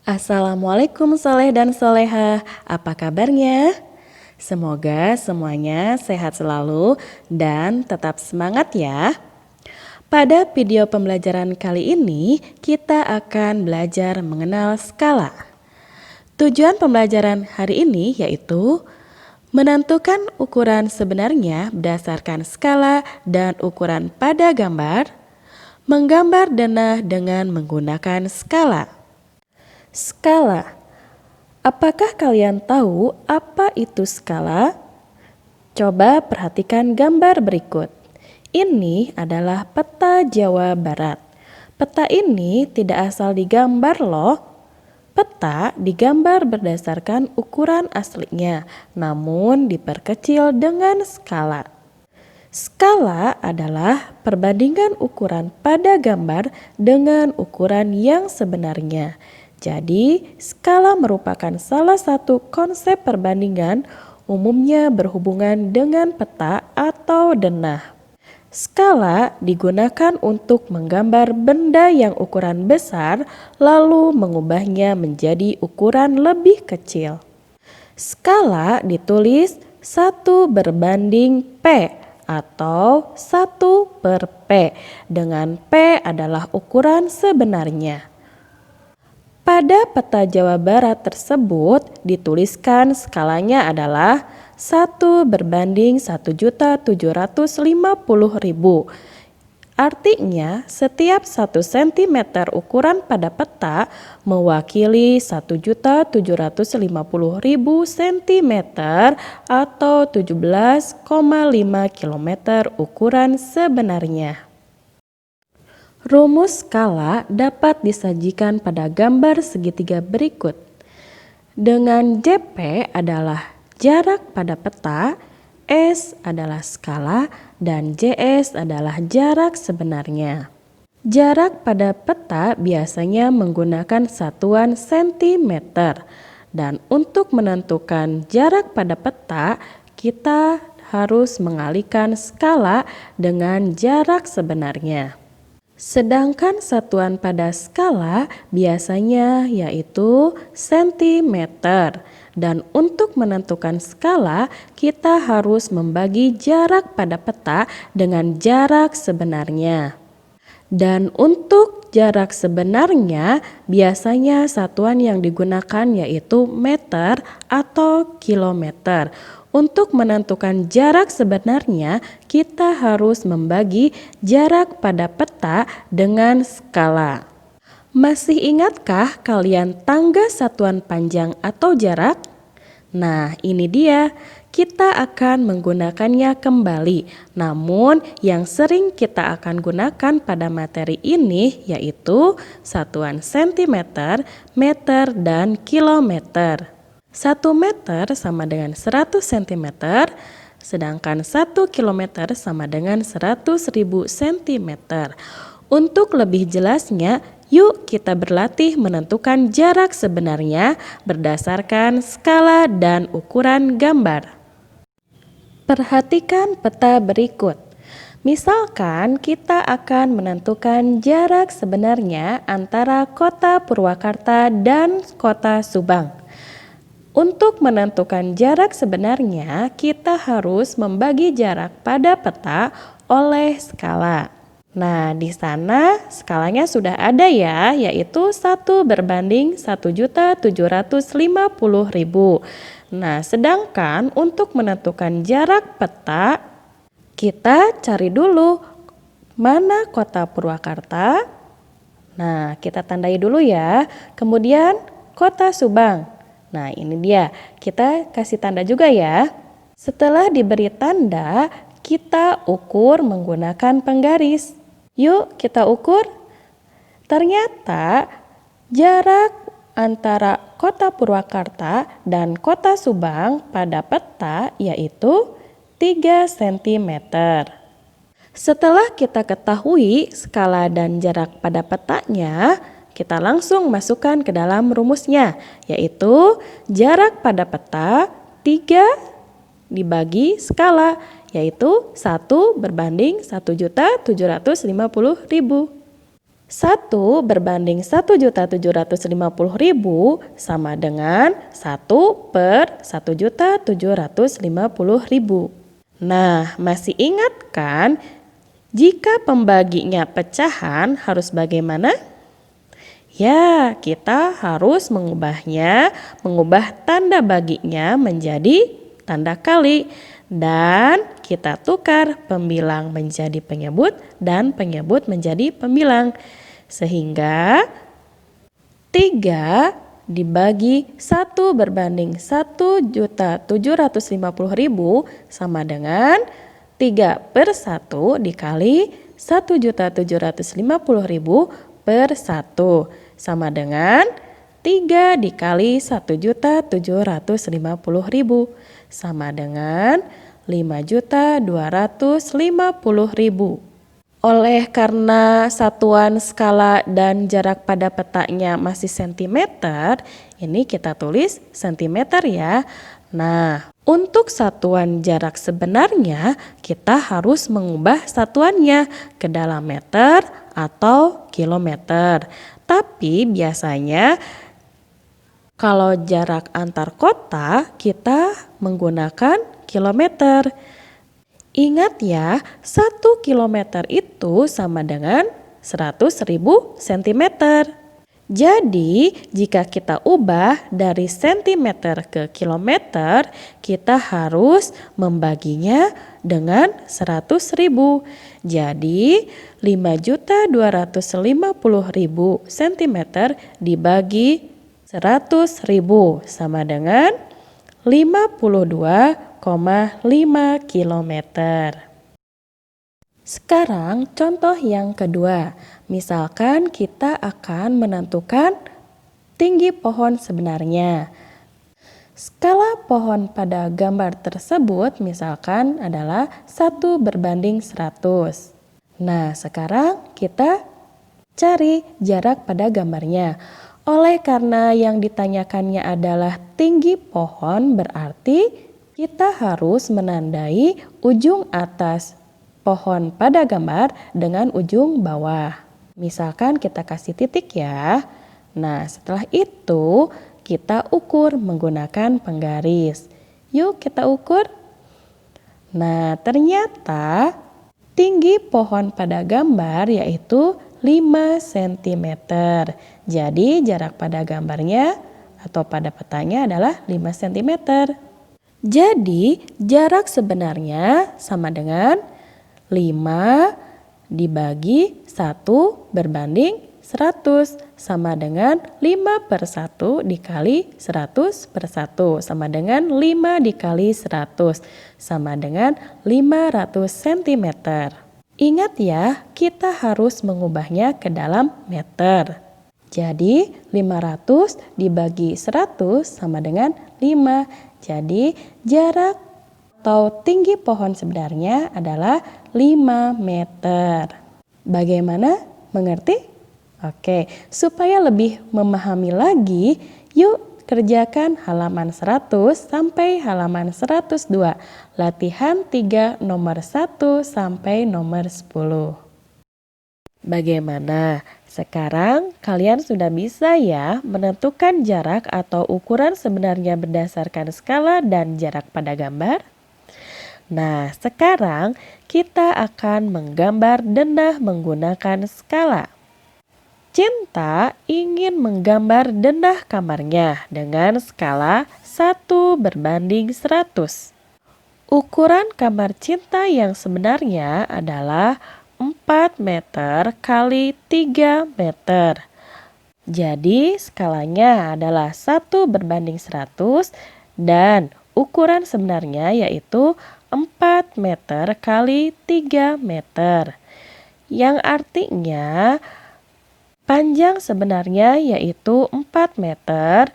Assalamualaikum Soleh dan Soleha, apa kabarnya? Semoga semuanya sehat selalu dan tetap semangat ya. Pada video pembelajaran kali ini, kita akan belajar mengenal skala. Tujuan pembelajaran hari ini yaitu menentukan ukuran sebenarnya berdasarkan skala dan ukuran pada gambar, menggambar denah dengan menggunakan skala. Skala. Apakah kalian tahu apa itu skala? Coba perhatikan gambar berikut. Ini adalah peta Jawa Barat. Peta ini tidak asal digambar loh. Peta digambar berdasarkan ukuran aslinya, namun diperkecil dengan skala. Skala adalah perbandingan ukuran pada gambar dengan ukuran yang sebenarnya. Jadi, skala merupakan salah satu konsep perbandingan umumnya berhubungan dengan peta atau denah. Skala digunakan untuk menggambar benda yang ukuran besar lalu mengubahnya menjadi ukuran lebih kecil. Skala ditulis 1/P atau 1/P dengan P adalah ukuran sebenarnya. Pada peta Jawa Barat tersebut dituliskan skalanya adalah 1/1.750.000. Artinya setiap 1 cm ukuran pada peta mewakili 1.750.000 cm atau 17,5 km ukuran sebenarnya. Rumus skala dapat disajikan pada gambar segitiga berikut. Dengan JP adalah jarak pada peta, S adalah skala, dan JS adalah jarak sebenarnya. Jarak pada peta biasanya menggunakan satuan cm, dan untuk menentukan jarak pada peta, kita harus mengalihkan skala dengan jarak sebenarnya. Sedangkan satuan pada skala biasanya yaitu cm, dan untuk menentukan skala kita harus membagi jarak pada peta dengan jarak sebenarnya. Dan untuk jarak sebenarnya biasanya satuan yang digunakan yaitu meter atau kilometer. Untuk menentukan jarak sebenarnya, kita harus membagi jarak pada peta dengan skala. Masih ingatkah kalian tangga satuan panjang atau jarak? Nah, ini dia. Kita akan menggunakannya kembali. Namun, yang sering kita akan gunakan pada materi ini yaitu satuan cm, meter, dan kilometer. 1 meter sama dengan 100 cm, sedangkan 1 kilometer sama dengan 100.000 cm. Untuk lebih jelasnya, yuk kita berlatih menentukan jarak sebenarnya berdasarkan skala dan ukuran gambar. Perhatikan peta berikut. Misalkan kita akan menentukan jarak sebenarnya antara kota Purwakarta dan kota Subang. Untuk menentukan jarak sebenarnya, kita harus membagi jarak pada peta oleh skala. Nah, di sana skalanya sudah ada ya, yaitu 1/1.750.000. Nah, sedangkan untuk menentukan jarak peta, kita cari dulu mana kota Purwakarta. Nah, kita tandai dulu ya. Kemudian kota Subang. Nah, ini dia, kita kasih tanda juga ya. Setelah diberi tanda, kita ukur menggunakan penggaris. Yuk kita ukur. Ternyata jarak antara kota Purwakarta dan kota Subang pada peta yaitu 3 cm. Setelah kita ketahui skala dan jarak pada petanya, kita langsung masukkan ke dalam rumusnya, yaitu jarak pada peta 3 dibagi skala, yaitu 1/1.750.000. 1/1.750.000 sama dengan 1/1.750.000. Nah, masih ingat kan jika pembaginya pecahan harus bagaimana? Ya, kita harus mengubah tanda baginya menjadi tanda kali. Dan kita tukar pembilang menjadi penyebut dan penyebut menjadi pembilang. Sehingga 3 dibagi 1/1.750.000 sama dengan 3/1 dikali 1.750.000 per 1 sama dengan 3 dikali 1.750.000 sama dengan 5.250.000. Oleh karena satuan skala dan jarak pada petanya masih sentimeter, ini kita tulis sentimeter ya. Nah, untuk satuan jarak sebenarnya kita harus mengubah satuannya ke dalam meter atau kilometer. Tapi biasanya kalau jarak antar kota kita menggunakan kilometer. Ingat ya, 1 kilometer itu sama dengan 100.000 sentimeter. Jadi, jika kita ubah dari sentimeter ke kilometer, kita harus membaginya dengan 100.000. Jadi, 5.250.000 sentimeter dibagi 100.000 sama dengan 52,5 kilometer. Sekarang contoh yang kedua. Misalkan kita akan menentukan tinggi pohon sebenarnya. Skala pohon pada gambar tersebut misalkan adalah 1/100. Nah, sekarang kita cari jarak pada gambarnya. Oleh karena yang ditanyakannya adalah tinggi pohon, berarti kita harus menandai ujung atas pohon pada gambar dengan ujung bawah. Misalkan kita kasih titik ya. Nah, setelah itu kita ukur menggunakan penggaris. Yuk kita ukur. Nah, ternyata tinggi pohon pada gambar yaitu 5 cm. Jadi jarak pada gambarnya atau pada petanya adalah 5 cm. Jadi jarak sebenarnya sama dengan 5 dibagi 1/100 sama dengan 5/1 dikali 100/1 sama dengan 5 dikali 100 sama dengan 500 cm. Ingat ya, kita harus mengubahnya ke dalam meter. Jadi 500 dibagi 100 sama dengan 5. Jadi jarak atau tinggi pohon sebenarnya adalah 5 meter. Bagaimana? Mengerti? Oke, supaya lebih memahami lagi, yuk kerjakan halaman 100 sampai halaman 102. Latihan 3 nomor 1 sampai nomor 10. Bagaimana? Sekarang kalian sudah bisa ya menentukan jarak atau ukuran sebenarnya berdasarkan skala dan jarak pada gambar? Nah, sekarang kita akan menggambar denah menggunakan skala. Cinta ingin menggambar denah kamarnya dengan skala 1/100. Ukuran kamar Cinta yang sebenarnya adalah 4 meter kali 3 meter. Jadi skalanya adalah 1/100 dan ukuran sebenarnya yaitu 4 meter kali 3 meter. Yang artinya panjang sebenarnya yaitu 4 meter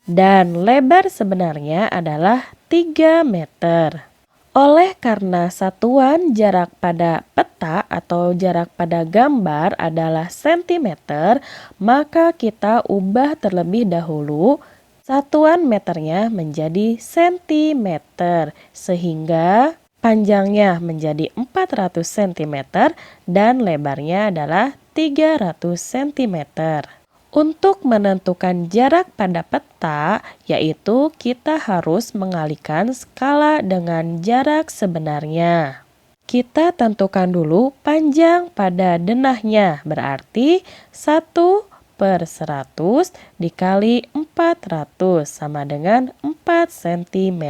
dan lebar sebenarnya adalah 3 meter. Oleh karena satuan jarak pada peta atau jarak pada gambar adalah sentimeter, maka kita ubah terlebih dahulu satuan meternya menjadi sentimeter. Sehingga Panjangnya menjadi 400 cm dan lebarnya adalah 300 cm. Untuk menentukan jarak pada peta, yaitu kita harus mengalihkan skala dengan jarak sebenarnya. Kita tentukan dulu panjang pada denahnya, berarti 1/100 dikali 400 sama dengan 4 cm.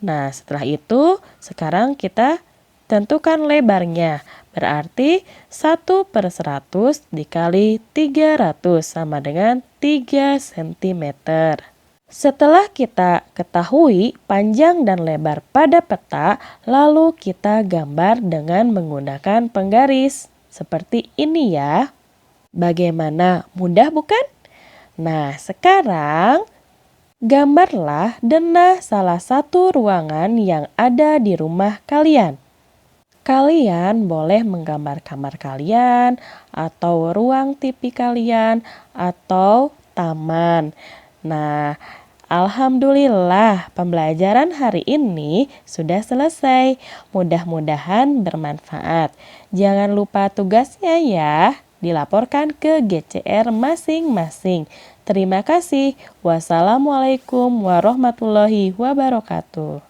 Nah, setelah itu sekarang kita tentukan lebarnya, berarti 1/100 dikali 300 sama dengan 3 cm. Setelah kita ketahui panjang dan lebar pada peta, lalu kita gambar dengan menggunakan penggaris. Seperti ini ya. Bagaimana? Mudah bukan? Nah, sekarang gambarlah denah salah satu ruangan yang ada di rumah kalian. Kalian boleh menggambar kamar kalian, atau ruang TV kalian, atau taman. Nah, alhamdulillah pembelajaran hari ini sudah selesai. Mudah-mudahan bermanfaat. Jangan lupa tugasnya ya, dilaporkan ke GCR masing-masing. Terima kasih. Wassalamualaikum warahmatullahi wabarakatuh.